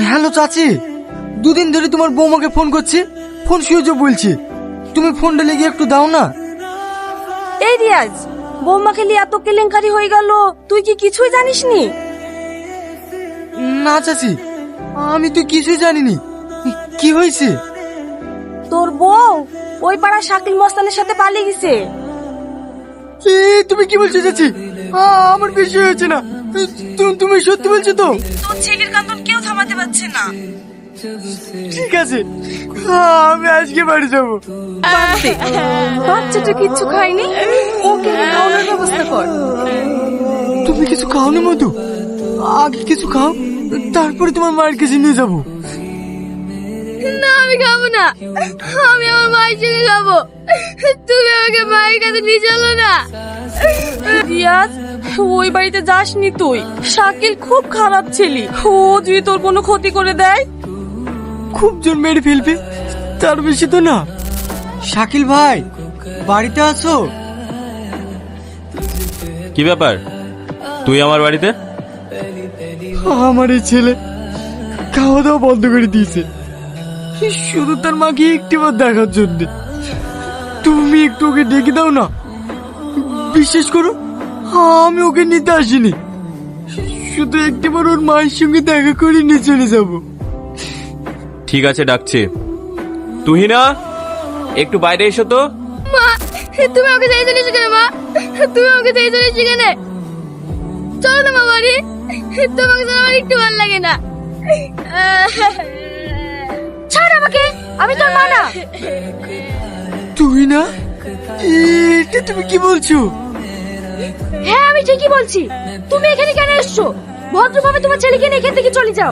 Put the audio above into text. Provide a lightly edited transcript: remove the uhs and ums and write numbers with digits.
Hello চাচি, দুদিন ধরে তোমার বৌমাকে ফোন করছি, ফোন সুইচ অফ বলছি। তুমি ফোনটা লেগে একটু দাও না। এই রিয়াজ, বৌমাকে নিয়ে এত কেলেঙ্কারি হয়ে গেল, তুই কি কিছুই জানিস নি? না চাচি, আমি তো কিছুই জানিনি। কি হয়েছে? তোর বউ ওই পাড়া শাকিল মস্তানের সাথে পালিয়ে গেছে। তুমি কি বলছো চাচি? আমার বেশি হয়েছে না। তুমি সত্যি বলছো তো? তোর ছেলের কান্দন কেউ থামাতে পারছে না। ঠিক আছে, আমি আজকে বাড়ি যাবো। বাচ্চাটা কিচ্ছু খায়নি, ওকে খাওয়ানোর ব্যবস্থা কর। তুমি কিছু খাও না মধু, আগে কিছু খাও, তারপরে তোমার মায়ের কাছে নিয়ে যাবো। না, আমি খাবো না, আমি আমার মায়ের সঙ্গে খাবো। তুমি আমাকে মায়ের কাছে নিয়ে চলো না। রিয়াজ, ওই বাড়িতে যাসনি তুই। শাকিল খুব খারাপ ছেলে, ও যদি তোর কোনো ক্ষতি করে দেয়। খুব জোর মেরে ফেলবে, তার বেশি তো না। শাকিল ভাই, বাড়িতে আছো? কি ব্যাপার, তুই আমার বাড়িতে? আমার এই ছেলে খাওয়া দাওয়া বন্ধ করে দিয়েছে, শুধু তার মাকে একটিবার দেখার জন্য। তুমি একটু ওকে ডেকে দাও না। বিশ্বাস করো, আমি ওকে নিতে আসিনি, শুধু একটিবার ওর মায়ের সঙ্গে দেখা করে নিয়ে চলে যাবো। ঠিক আছে, ডাকছি। তুহিনা, একটু বাইরে এসো তো। মা, তুমি আমাকে চাই চলেছো কেন? মা, তুমি আমাকে চাই চলেছো কেন? চলো না মা বাড়ি, তোমাকে তো আমার একটু ভালো লাগে না। ছাড় আমাকে, আমি তোর মা না। তুই না, এটা তুমি কি বলছো? হ্যাঁ, আমি ঠিকই বলছি। তুমি এখানে কেন এসছো? ভদ্রভাবে তোমার ছেলেকে নিয়ে এখান থেকে চলে যাও।